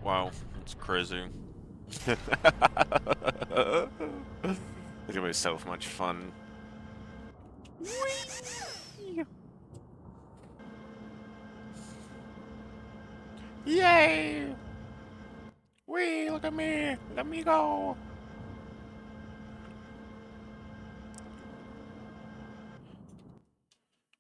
Wow, that's crazy. It's gonna be so much fun. Whee! Yay! Whee! Look at me! Let me go!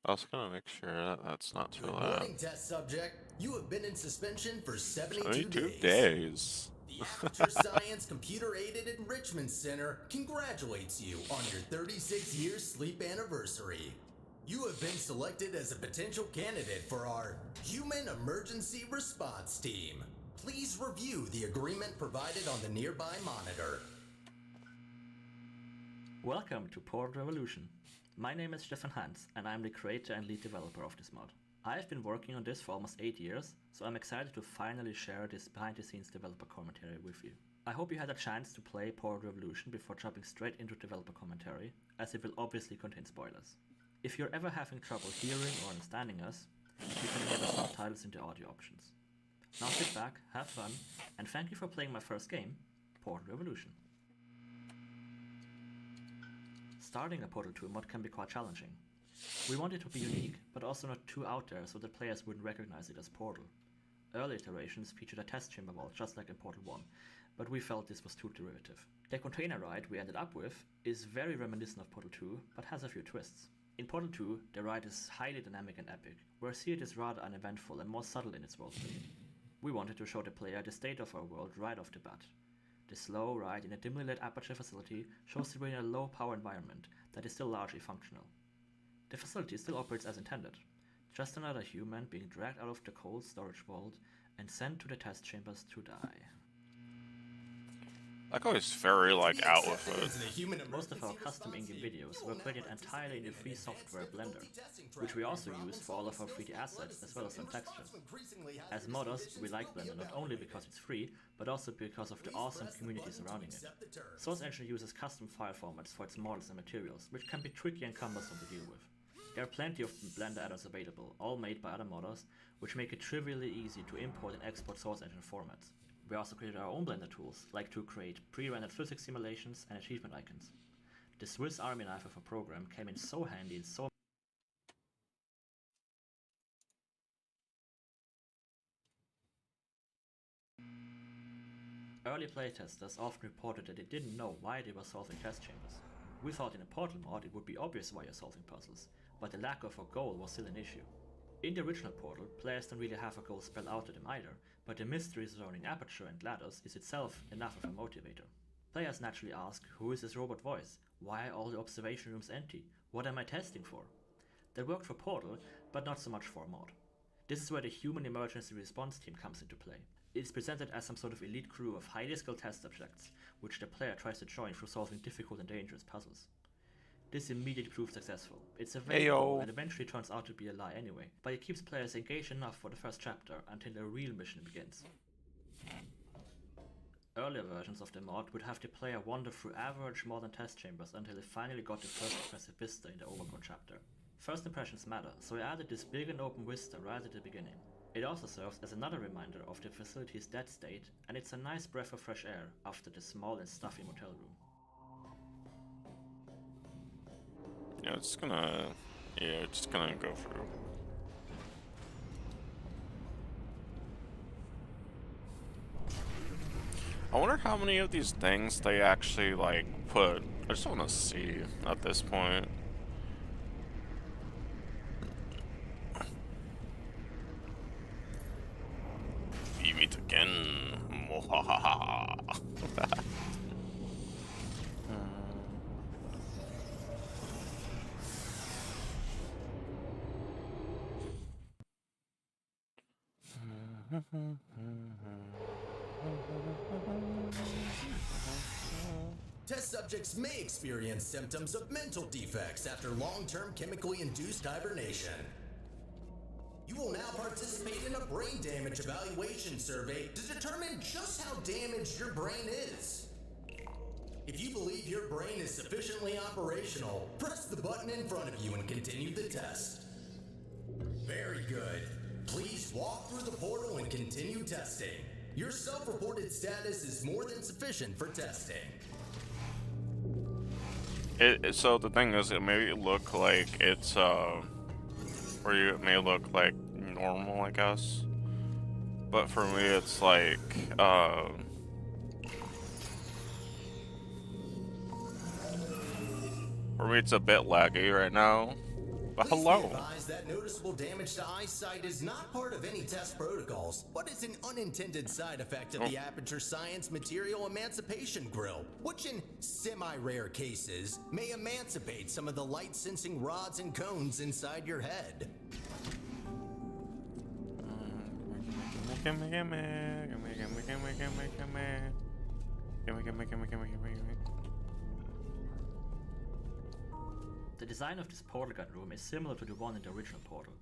I was gonna make sure that that's not too Good loud. morning, test subject. You have been in suspension for 72 72 days. days. The Aperture Science Computer-Aided Enrichment Center congratulates you on your 36-year sleep anniversary. You have been selected as a potential candidate for our Human Emergency Response Team. Please review the agreement provided on the nearby monitor. Welcome to Portal Revolution. My name is Stefan Hans, and I'm the creator and lead developer of this mod. I've been working on this for almost 8 years, so I'm excited to finally share this behind-the-scenes developer commentary with you. I hope you had a chance to play Portal Revolution before jumping straight into developer commentary, as it will obviously contain spoilers. If you're ever having trouble hearing or understanding us, you can enable subtitles in the audio options. Now sit back, have fun, and thank you for playing my first game, Portal Revolution. Starting a Portal 2 mod can be quite challenging. We want it to be unique, but also not too out there so that players wouldn't recognize it as Portal. Early iterations featured a test chamber vault just like in Portal 1, but we felt this was too derivative. The container ride we ended up with is very reminiscent of Portal 2, but has a few twists. In Portal 2, the ride is highly dynamic and epic, whereas here it is rather uneventful and more subtle in its worldbuilding. We wanted to show the player the state of our world right off the bat. The slow ride in a dimly lit Aperture facility shows the way in a low power environment that is still largely functional. The facility still operates as intended, just another human being dragged out of the cold storage vault and sent to the test chambers to die. That guy is very, out with it. Most of our custom in-game videos were created entirely in the free software Blender, which we also use for all of our 3D assets as well as some textures. As modders, we like Blender not only because it's free, but also because of the awesome community surrounding it. Source Engine uses custom file formats for its models and materials, which can be tricky and cumbersome to deal with. There are plenty of Blender add-ons available, all made by other modders, which make it trivially easy to import and export Source Engine formats. We also created our own Blender tools, like to create pre-rendered physics simulations and achievement icons. The Swiss Army knife of a program came in so handy in so Early playtesters often reported that they didn't know why they were solving test chambers. We thought in a Portal mod it would be obvious why you're solving puzzles, but the lack of a goal was still an issue. In the original Portal, players don't really have a goal spelled out to them either, but the mystery surrounding Aperture and ladders is itself enough of a motivator. Players naturally ask, who is this robot voice? Why are all the observation rooms empty? What am I testing for? That worked for Portal, but not so much for a mod. This is where the Human Emergency Response Team comes into play. It is presented as some sort of elite crew of highly skilled test subjects, which the player tries to join through solving difficult and dangerous puzzles. This immediately proves successful. It's a vague goal and eventually turns out to be a lie anyway, but it keeps players engaged enough for the first chapter until the real mission begins. Earlier versions of the mod would have the player wander through average modern test chambers until they finally got the first impressive vista in the Overgrown chapter. First impressions matter, so I added this big and open vista right at the beginning. It also serves as another reminder of the facility's dead state, and it's a nice breath of fresh air after the small and stuffy motel room. Yeah, it's gonna go through. I wonder how many of these things they actually, put. I just want to see at this point. We meet again. Mwahaha. Test subjects may experience symptoms of mental defects after long-term chemically induced hibernation. You will now participate in a brain damage evaluation survey to determine just how damaged your brain is. If you believe your brain is sufficiently operational, press the button in front of you and continue the test. Very good. Please walk through the portal and continue testing. Your self-reported status is more than sufficient for testing. So the thing is, it may look like it's or it may look like normal, I guess. But for me, it's like for me, it's a bit laggy right now. But Please be hello. advised that noticeable damage to eyesight is not part of any test protocols, but is an unintended side effect of the Aperture Science Material Emancipation Grill, which in semi-rare cases may emancipate some of the light-sensing rods and cones inside your head. The design of this portal gun room is similar to the one in the original portal,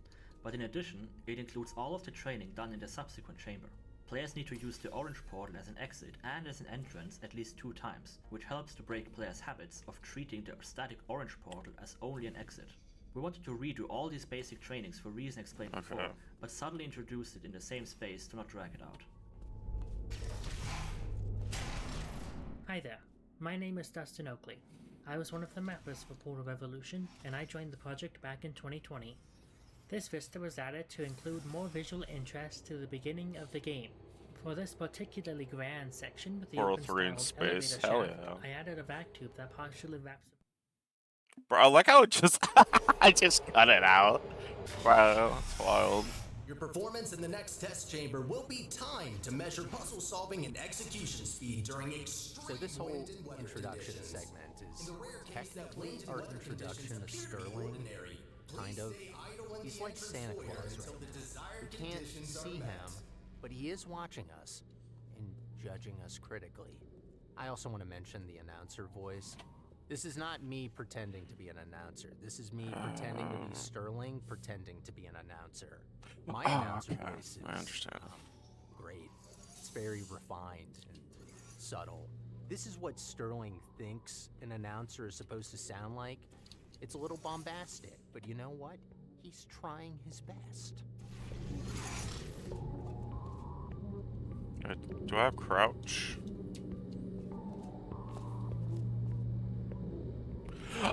but in addition, it includes all of the training done in the subsequent chamber. Players need to use the orange portal as an exit and as an entrance at least 2 times, which helps to break players' habits of treating the static orange portal as only an exit. We wanted to redo all these basic trainings for reasons explained before, but suddenly introduced it in the same space to not drag it out. Hi there, my name is Dustin Oakley. I was one of the mappers for Portal Revolution, and I joined the project back in 2020. This vista was added to include more visual interest to the beginning of the game. For this particularly grand section with the Portal open 3 in styled space, elevator hell shaft, yeah. I added a vac tube that partially wraps. Bro, I like how it just I just cut it out. Wow, that's wild. Your performance in the next test chamber will be timed to measure puzzle solving and execution speed during extreme So this whole wind and weather introduction conditions. segment is In the rare case that technically wind and our weather introduction conditions to appear to be Sterling, ordinary, kind please of. stay idle in He's the like entrance Santa foyer Claus until right the now. desired We can't conditions are see met. him, but he is watching us and judging us critically. I also want to mention the announcer voice. This is not me pretending to be an announcer. This is me pretending to be Sterling, pretending to be an announcer. My announcer okay. voice is I understand. great. It's very refined and subtle. This is what Sterling thinks an announcer is supposed to sound like. It's a little bombastic, but you know what? He's trying his best. Do I have crouch?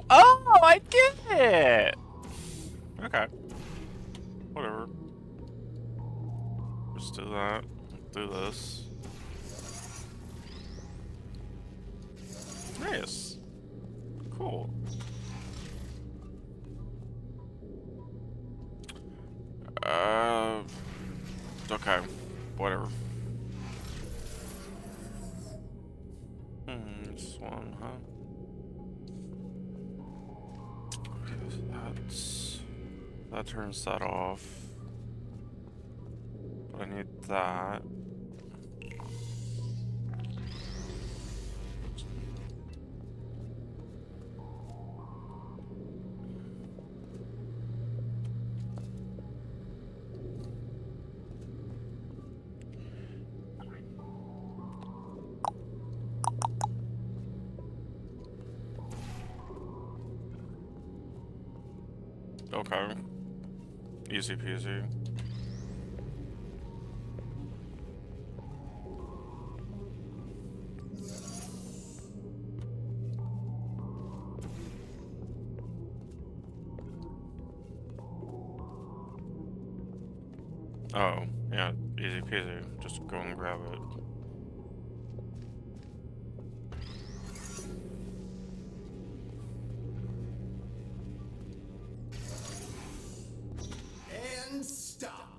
Oh, I get it! Okay. Whatever. Just do that. Do this. Nice. Cool. Okay. Whatever. This one, huh? That turns that off. But I need that. Okay. Easy peasy. Oh, yeah, easy peasy. Just go and grab it. And stop.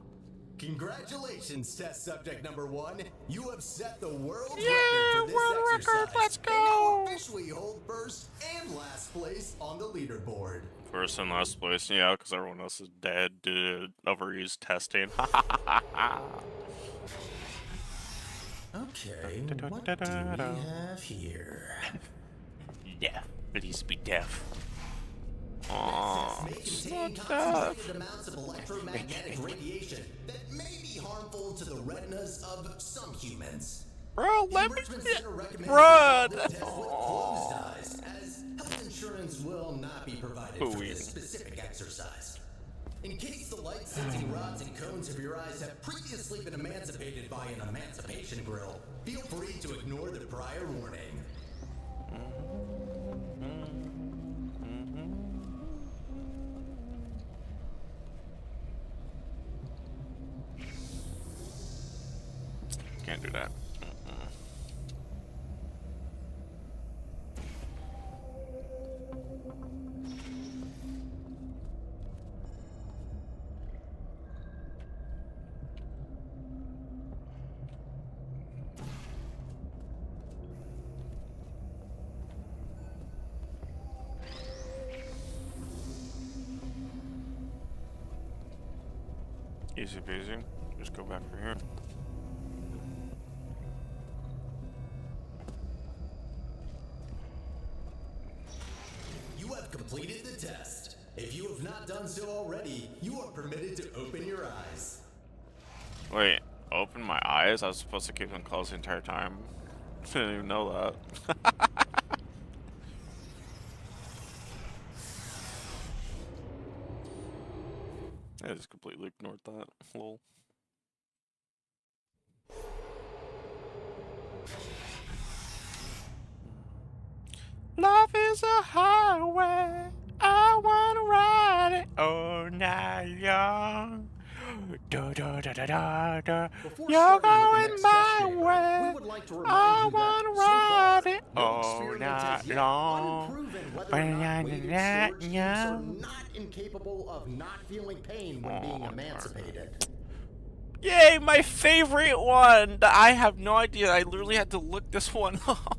Congratulations, test subject number 1. You have set the world record for this world exercise. record, let's And now go. officially hold first and last place on the leaderboard. First and last place, yeah, because everyone else is dead due to overused testing. Okay, what do we have here? deaf. Please be deaf. Headsets Oh, may it's contain not concentrated amounts of electromagnetic radiation that may be harmful to the retinas of some humans. bro, The let me Enrichment Center recommends run. you follow the test with closed eyes, as health insurance will not be provided for Ooh. this specific exercise. In case the light-sensing rods and cones of your eyes have previously been emancipated by an emancipation grill, feel free to ignore the prior warning. Can't do that. Easy peasy. Just go back from here. You have completed the test. If you have not done so already, you are permitted to open your eyes. Wait, open my eyes? I was supposed to keep them closed the entire time. Didn't even know that. I just completely ignored that. Lol. Life is a highway. I wanna ride it all night long. Da da da da da da. Before You're starting with going the next test my chamber, way. we would like to I remind you wanna that so far, ride it no all experiment has night yet long. unproven whether or not weighted storage cubes are not incapable of not feeling pain when being emancipated. Yay, my favorite one! I have no idea. I literally had to look this one up.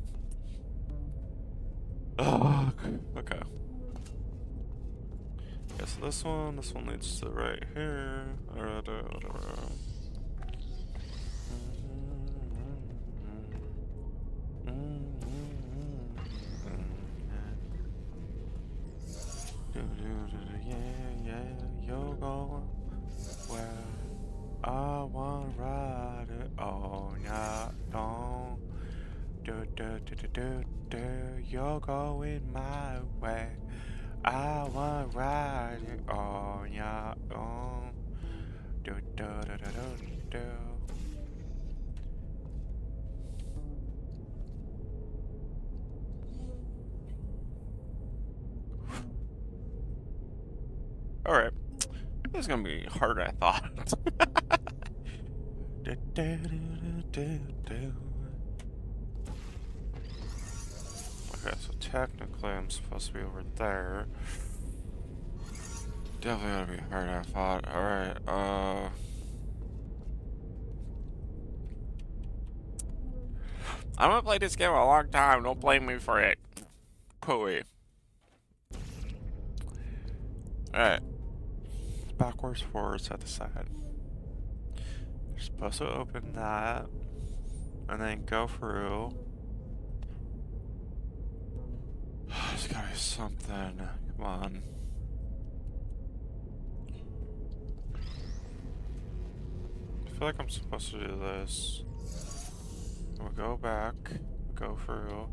Oh, okay. Yeah, so this one leads to right here. Yeah, you're going where I wanna ride it all night long. You're going my way. I wanna ride it all night long. Alright. This is gonna be harder than I thought. Okay, so technically I'm supposed to be over there. Definitely gotta be harder than I thought. Alright, I'm gonna play this game a long time, don't blame me for it. Pooey. Alright. Backwards, forwards, at the side. You're supposed to open that, and then go through. There's gotta be something. Come on. I feel like I'm supposed to do this. We'll go back, go through.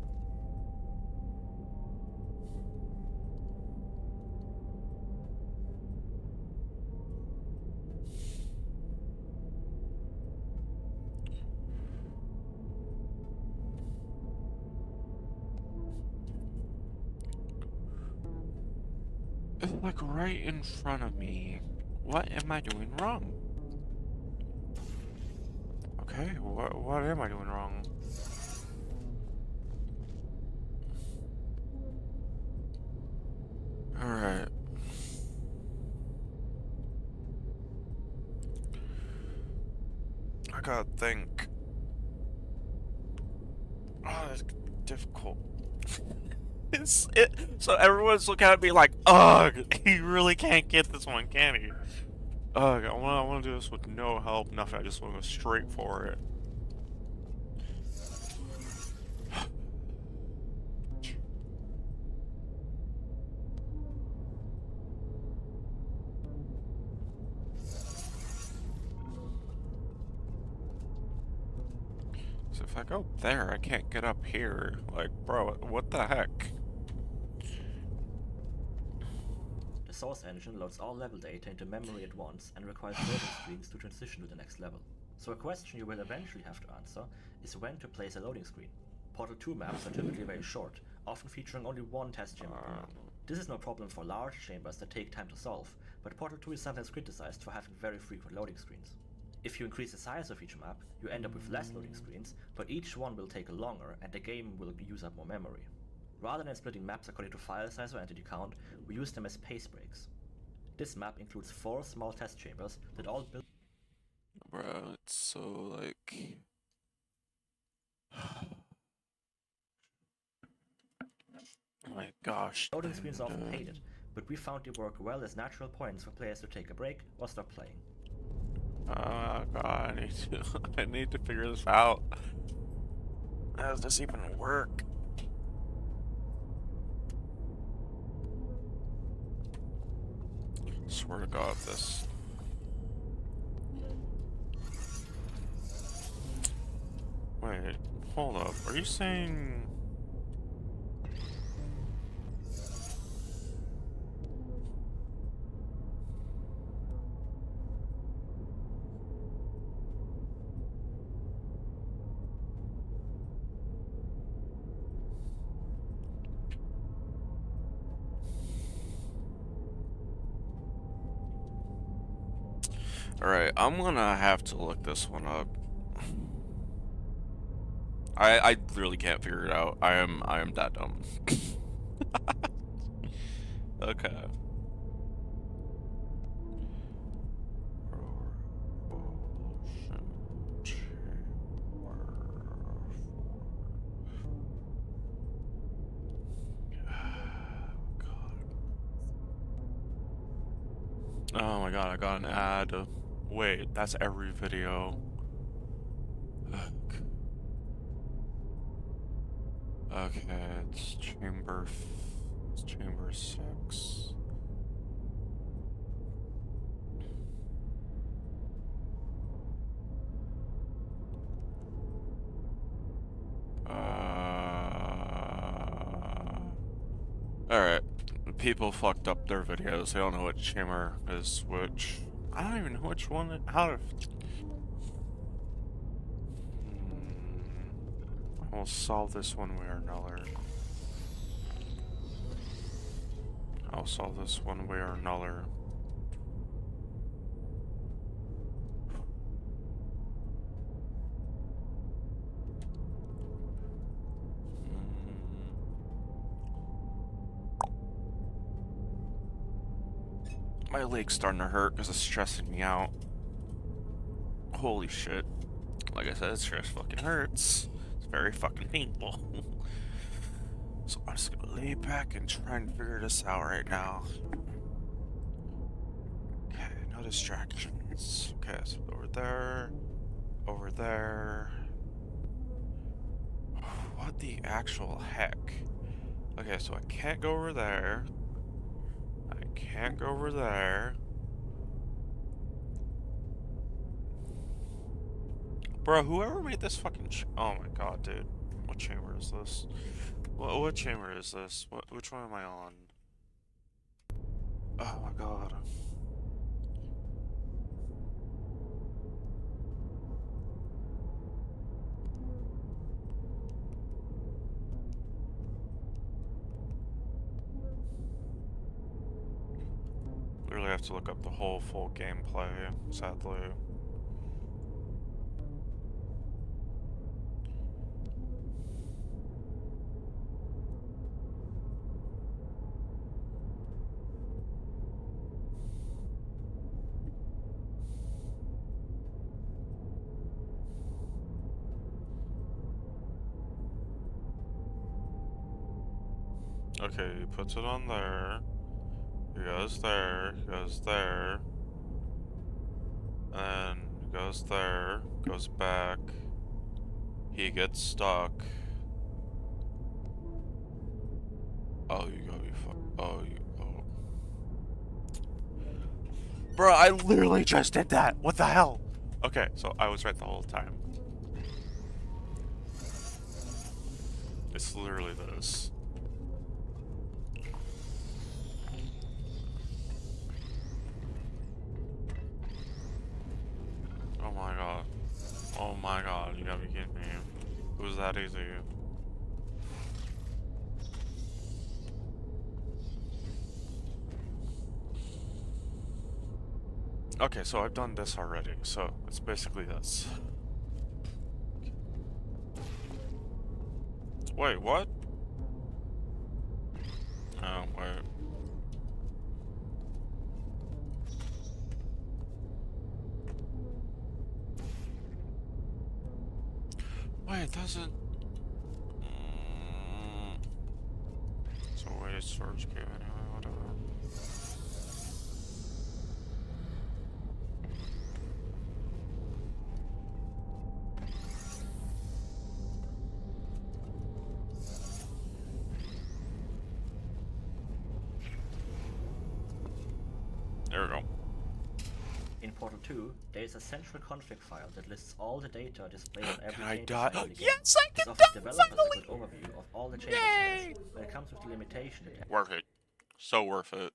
It's like right in front of me. What am I doing wrong? Okay, what am I doing wrong? Alright. I gotta think. Oh, that's difficult. So everyone's looking at me like, ugh, he really can't get this one, can he? Ugh, I want to do this with no help, nothing. I just want to go straight for it. If I go there, I can't get up here. Like, bro, what the heck? The Source engine loads all level data into memory at once and requires loading screens to transition to the next level. So a question you will eventually have to answer is when to place a loading screen. Portal 2 maps are typically very short, often featuring only one test chamber per map. This is no problem for large chambers that take time to solve, but Portal 2 is sometimes criticized for having very frequent loading screens. If you increase the size of each map, you end up with less loading screens, but each one will take longer and the game will use up more memory. Rather than splitting maps according to file size or entity count, we use them as pace breaks. This map includes 4 small test chambers that all build. Bro, it's so like. Oh my gosh. Loading screens are often hated, but we found they work well as natural points for players to take a break or stop playing. Oh god, I need to figure this out. How does this even work? Swear to God, this. Wait, hold up. Are you saying? Alright, I'm gonna have to look this one up. I literally can't figure it out. I am that dumb. Okay. Oh my god, I got an ad. Wait, that's every video. Okay, it's chamber 6. Alright. People fucked up their videos. They don't know which chamber is which. I don't even know which one. How to. We'll solve this one way or another. I'll solve this one way or another. My leg's starting to hurt because it's stressing me out. Holy shit. Like I said, it stress fucking hurts. It's very fucking painful. So I'm just gonna lay back and try and figure this out right now. Okay, no distractions. Okay, so over there. Over there. What the actual heck? Okay, so I can't go over there. I can't go over there. Bro, whoever made this fucking oh my god, dude. What chamber is this? What chamber is this? Which one am I on? Oh my god. Literally have to look up the whole full gameplay, sadly. Okay, he puts it on there. He goes there, goes there. And then goes there, goes back. He gets stuck. Oh, you gotta be oh. Bro, I literally just did that. What the hell? Okay, so I was right the whole time. It's literally this. Oh my god. Oh my god, you gotta be kidding me. It was that easy. Okay, so I've done this already, so it's basically this. Wait, what? Oh, wait. Wait, it doesn't... So wait, storage cave anyway, whatever. There we go. In Portal 2, there is a central config file that lists all the data displayed on every Can I chamber die? site in the game. Yes, I This can offers die! developers a Finally! good overview of all the chamber Yay! sites, but it comes with the limitation that Worth it. So worth it.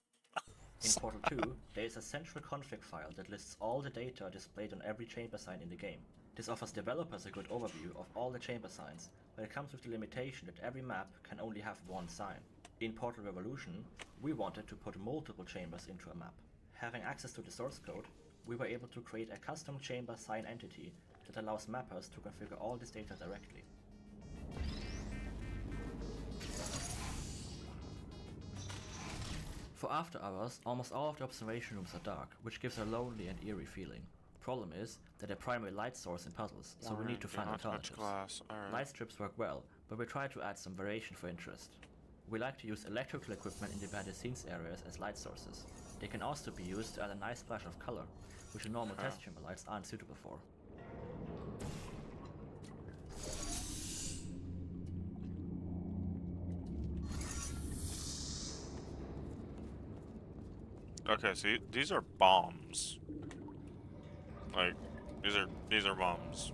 in Portal 2, there is a central config file that lists all the data displayed on every chamber sign in the game. This offers developers a good overview of all the chamber signs, but it comes with the limitation that every map can only have one sign. In Portal Revolution, we wanted to put multiple chambers into a map. Having access to the source code, we were able to create a custom chamber sign entity that allows mappers to configure all this data directly. For After Hours, almost all of the observation rooms are dark, which gives a lonely and eerie feeling. Problem is that they're primary light source in puzzles, so we need to find alternatives. Glass. Light strips work well, but we try to add some variation for interest. We like to use electrical equipment in the behind-the-scenes areas as light sources. They can also be used to add a nice splash of color, which the normal test chamber lights aren't suitable for. Okay, see, these are bombs. Like, these are bombs.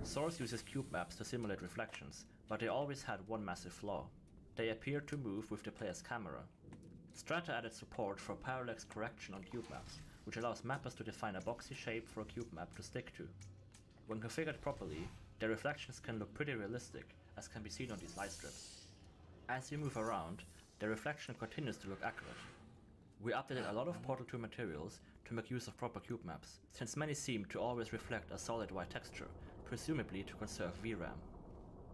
Source uses cube maps to simulate reflections, but they always had one massive flaw. They appear to move with the player's camera. Strata added support for parallax correction on cube maps, which allows mappers to define a boxy shape for a cube map to stick to. When configured properly, their reflections can look pretty realistic, as can be seen on these light strips. As you move around, the reflection continues to look accurate. We updated a lot of Portal 2 materials to make use of proper cube maps, since many seem to always reflect a solid white texture, presumably to conserve VRAM.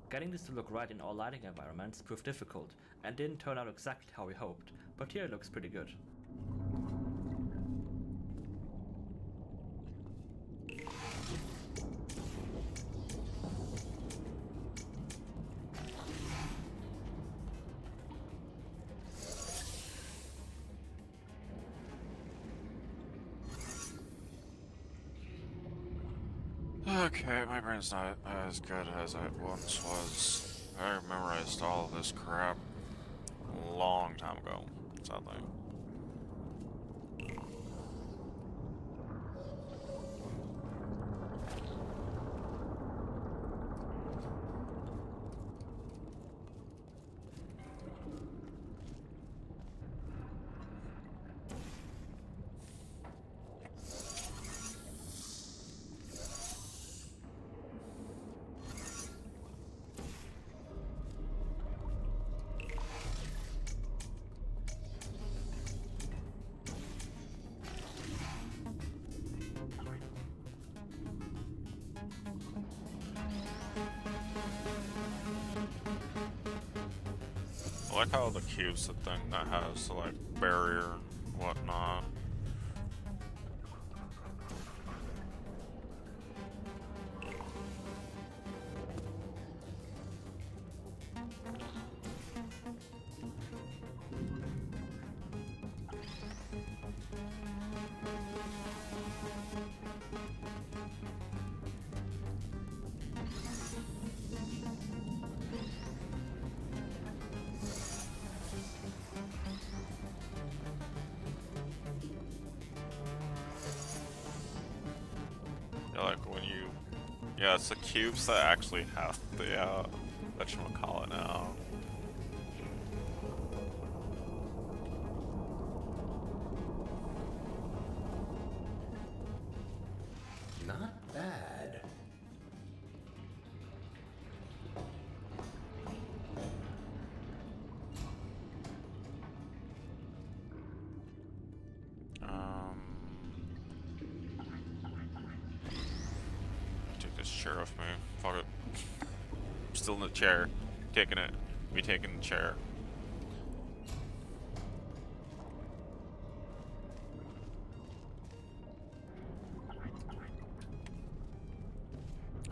Getting this to look right in all lighting environments proved difficult, and didn't turn out exactly how we hoped, but here it looks pretty good. Okay, my brain's not as good as it once was. I memorized all of this crap a long time ago, sadly. I like how the cube's the thing that has the like barrier and whatnot. Yeah, it's the cubes that actually have the, whatchamacallit now. Not bad. Take this chair off me. Fuck it. I'm still in the chair. Taking it. Me taking the chair.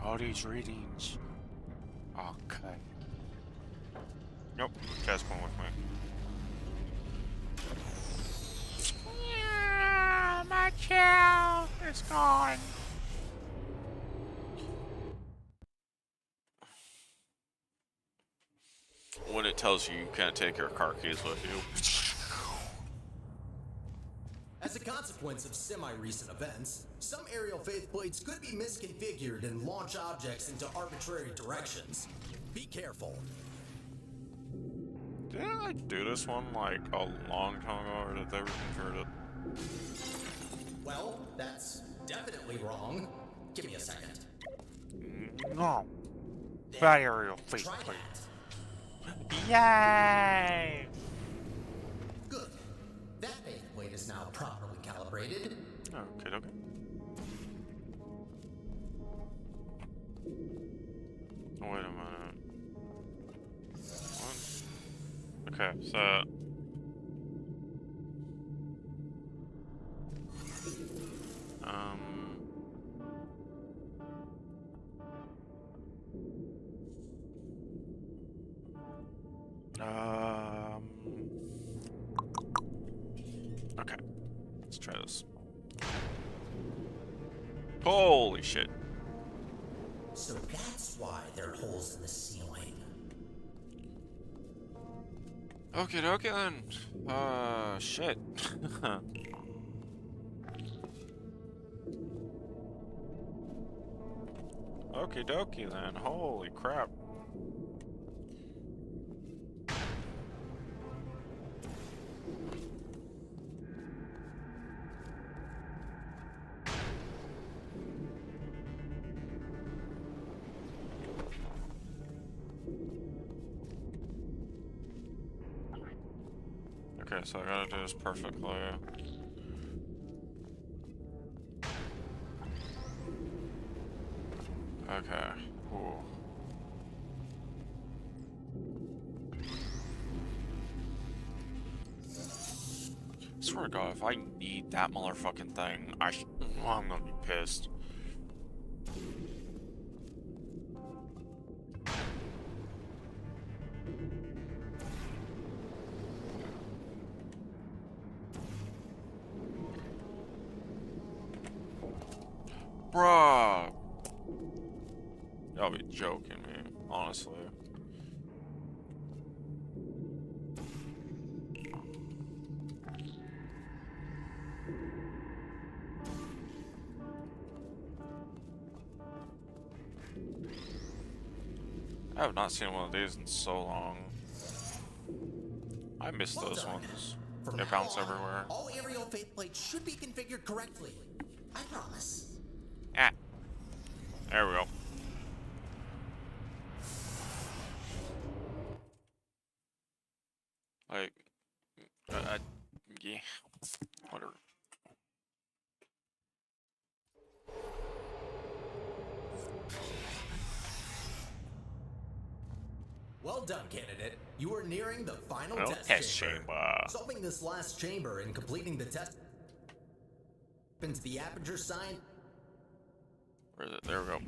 All these readings. Okay. Nope. Chair's going with me. Yeah, my chair is gone. When it tells you you can't take your car keys with you. As a consequence of semi-recent events, some aerial faithplates could be misconfigured and launch objects into arbitrary directions. Be careful. Didn't I do this one like a long time ago, or did they reconfigure it? Well, that's definitely wrong. Give me a second. No. Bad aerial Try faceplate. that. Yay! Good. That faithplate is now properly calibrated. Okay, okay. Oh, wait a minute. What? Okay, so... Okay. Let's try this. Holy shit. So that's why there are holes in the ceiling. Okay, okay then. Shit. Okie dokie then. Holy crap. Okay, so I gotta do this perfectly. Okay. Ooh. Swear to God, if I need that motherfucking thing, I'm gonna be pissed. Bruh! Y'all be joking me, honestly. I have not seen one of these in so long. I miss Well those done. ones. From They now bounce on, everywhere. all aerial faithplates should be configured correctly. I promise. Ah. There we go. Like, yeah. Whatever. Well done, candidate. You are nearing the final Well, test, test chamber. chamber. Solving this last chamber and completing the test into the aperture sign. Where is it? There we go.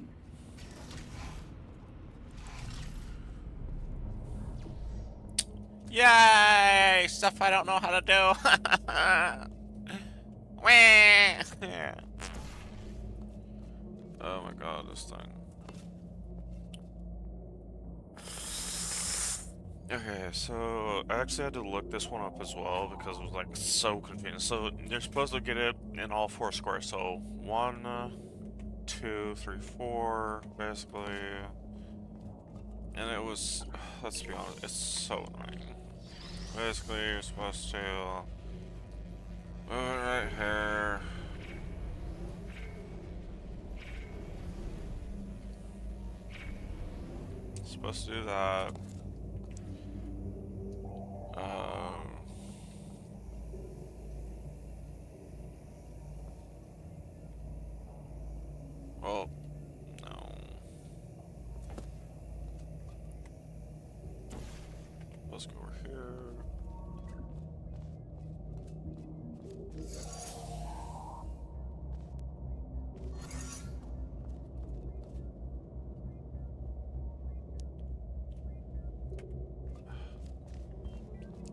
Yay! Stuff I don't know how to do. Wah! Oh my god, this thing. Okay, so I actually had to look this one up as well because it was like so confusing. So you're supposed to get it in all four squares. So 1, 2, 3, 4, basically. And it was, let's be honest, it's so annoying. Basically, you're supposed to move it right here. Supposed to do that. Well, no. Let's go over here.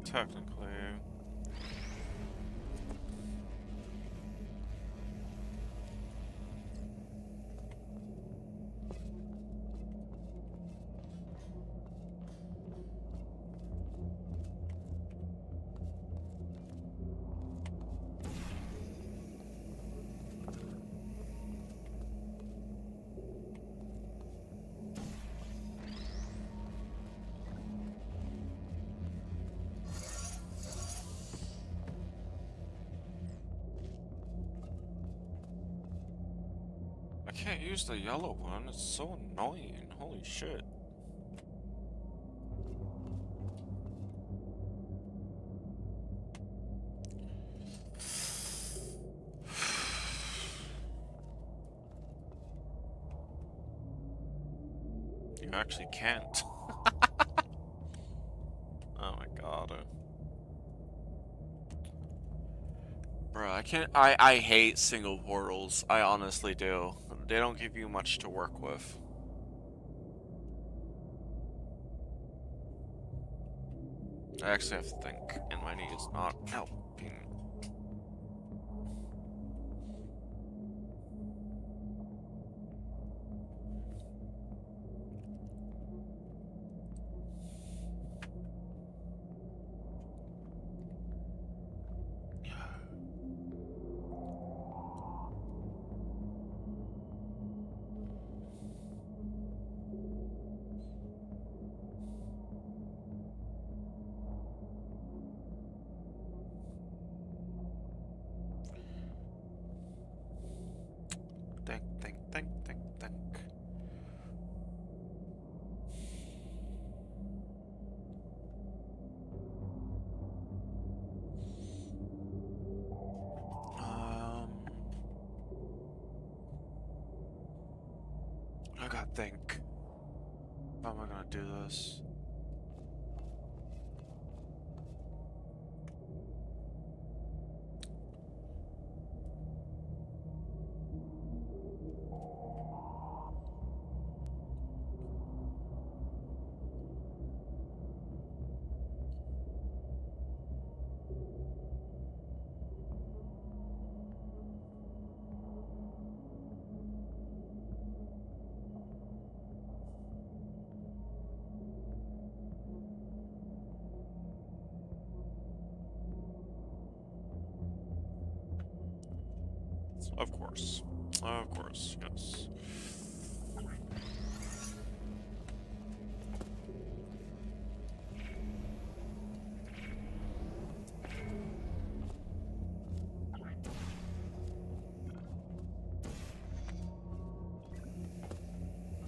Technically. I can't use the yellow one, it's so annoying. Holy shit. You actually can't. Oh my god. Bro, I can't. I hate single portals. I honestly do. They don't give you much to work with. I actually have to think, and my knee is not helping. Think. I gotta think. How am I gonna do this? Of course. Of course, yes.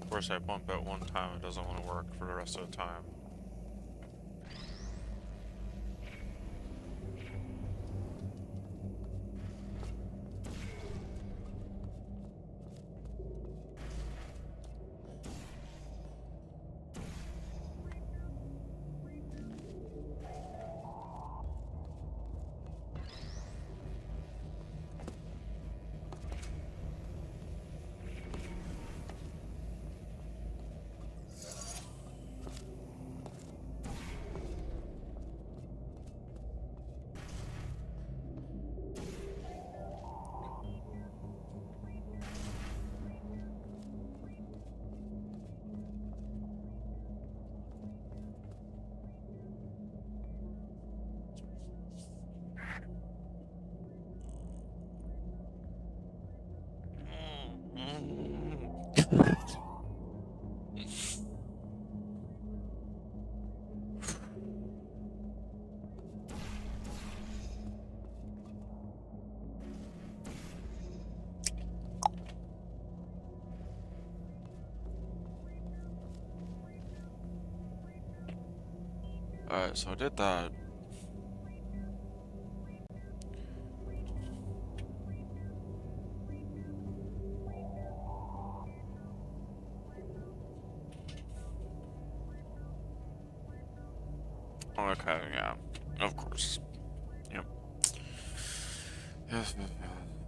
Of course, I bump it one time, it doesn't want to work for the rest of the time. Alright, so I did that. Okay, yeah. Of course. Yep. Yes, yes, yes.